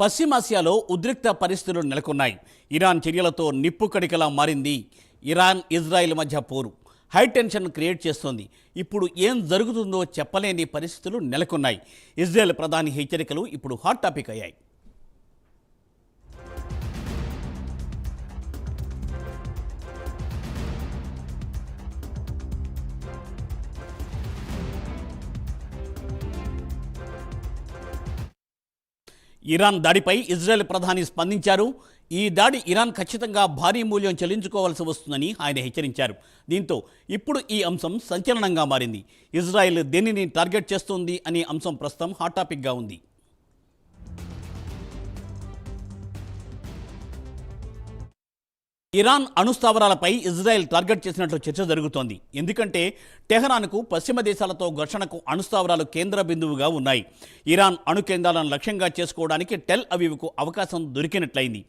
పశ్చిమాసియాలో ఉద్రిక్త పరిస్థితులు నెలకొన్నాయి. ఇరాన్ చర్యలతో నిప్పు కడికలా మారింది. ఇరాన్ ఇజ్రాయిల్ మధ్య పోరు హై టెన్షన్ క్రియేట్ చేస్తోంది. ఇప్పుడు ఏం జరుగుతుందో చెప్పలేని పరిస్థితులు నెలకొన్నాయి. ఇజ్రాయెల్ ప్రధాని హెచ్చరికలు ఇప్పుడు హాట్ టాపిక్ అయ్యాయి. ఇరాన్ దాడిపై ఇజ్రాయెల్ ప్రధాని స్పందించారు. ఈ దాడి ఇరాన్ ఖచ్చితంగా భారీ మూల్యం చెల్లించుకోవాల్సి వస్తుందని ఆయన హెచ్చరించారు. దీంతో ఇప్పుడు ఈ అంశం సంచలనంగా మారింది. ఇజ్రాయెల్ దేనిని టార్గెట్ చేస్తోంది అనే అంశం ప్రస్తుతం హాట్ టాపిక్గా ఉంది. ఇరాన్ అణుస్థావరాలపై ఇజ్రాయెల్ టార్గెట్ చేసినట్లు చర్చ జరుగుతోంది. ఎందుకంటే టెహరాన్కు పశ్చిమ దేశాలతో ఘర్షణకు అణుస్థావరాలు కేంద్ర బిందువుగా ఉన్నాయి. ఇరాన్ అణు కేంద్రాలను లక్ష్యంగా చేసుకోవడానికి టెల్ అవీవ్కు అవకాశం దొరికినట్లయింది.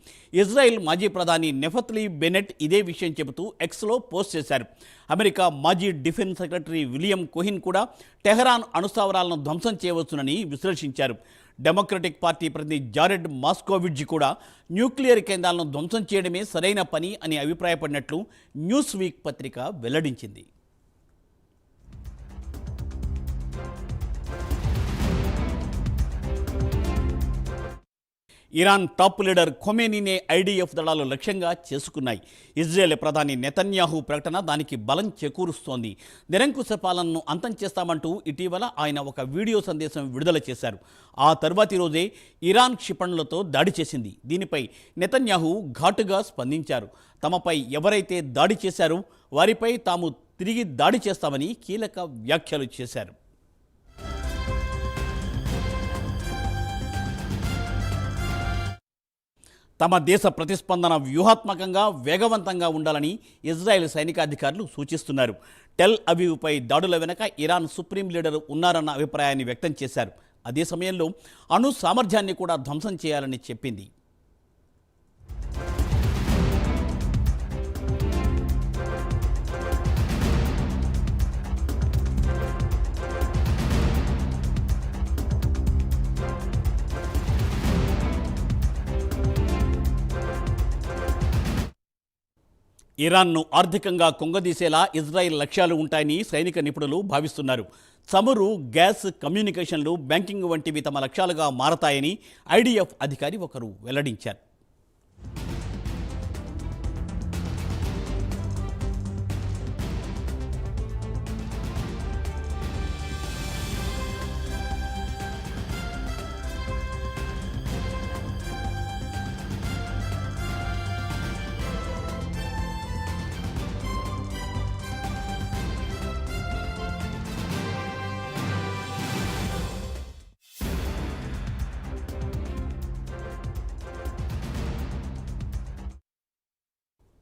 ఇజ్రాయెల్ మాజీ ప్రధాని నెఫత్లీ బెనెట్ ఇదే విషయం చెబుతూ ఎక్స్లో పోస్ట్ చేశారు. అమెరికా మాజీ డిఫెన్స్ సెక్రటరీ విలియం కోహిన్ కూడా టెహరాన్ అణుస్థావరాలను ధ్వంసం చేయవచ్చునని విశ్లేషించారు. డెమోక్రటిక్ పార్టీ ప్రతినిధి జారెడ్ మాస్కోవిడ్జ్ కూడా న్యూక్లియర్ కేంద్రాలను ధ్వంసం చేయడమే సరైన పని అని అభిప్రాయపడినట్లు న్యూస్ వీక్ పత్రిక వెల్లడించింది. ఇరాన్ టాప్ లీడర్ ఖొమేనీనే ఐడిఎఫ్ దళాలు లక్ష్యంగా చేసుకున్నాయి. ఇజ్రాయెల్ ప్రధాని నెతన్యాహు ప్రకటన దానికి బలం చేకూరుస్తోంది. నిరంకుశ పాలనను అంతం చేస్తామంటూ ఇటీవల ఆయన ఒక వీడియో సందేశం విడుదల చేశారు. ఆ తర్వాతి రోజే ఇరాన్ క్షిపణులతో దాడి చేసింది. దీనిపై నెతన్యాహు ఘాటుగా స్పందించారు. తమపై ఎవరైతే దాడి చేశారో వారిపై తాము తిరిగి దాడి చేస్తామని కీలక వ్యాఖ్యలు చేశారు. తమ దేశ ప్రతిస్పందన వ్యూహాత్మకంగా వేగవంతంగా ఉండాలని ఇజ్రాయెల్ సైనికాధికారులు సూచిస్తున్నారు. టెల్ అవీవ్పై దాడుల వెనక ఇరాన్ సుప్రీం లీడర్ ఉన్నారన్న అభిప్రాయాన్ని వ్యక్తం చేశారు. అదే సమయంలో అణు సామర్థ్యాన్ని కూడా ధ్వంసం చేయాలని చెప్పింది. ఇరాన్ను ఆర్థికంగా కుంగదీసేలా ఇజ్రాయెల్ లక్ష్యాలు ఉంటాయని సైనిక నిపుణులు భావిస్తున్నారు. చమురు, గ్యాస్, కమ్యూనికేషన్లు, బ్యాంకింగ్ వంటివి తమ లక్ష్యాలుగా మారతాయని ఐడిఎఫ్ అధికారి ఒకరు వెల్లడించారు.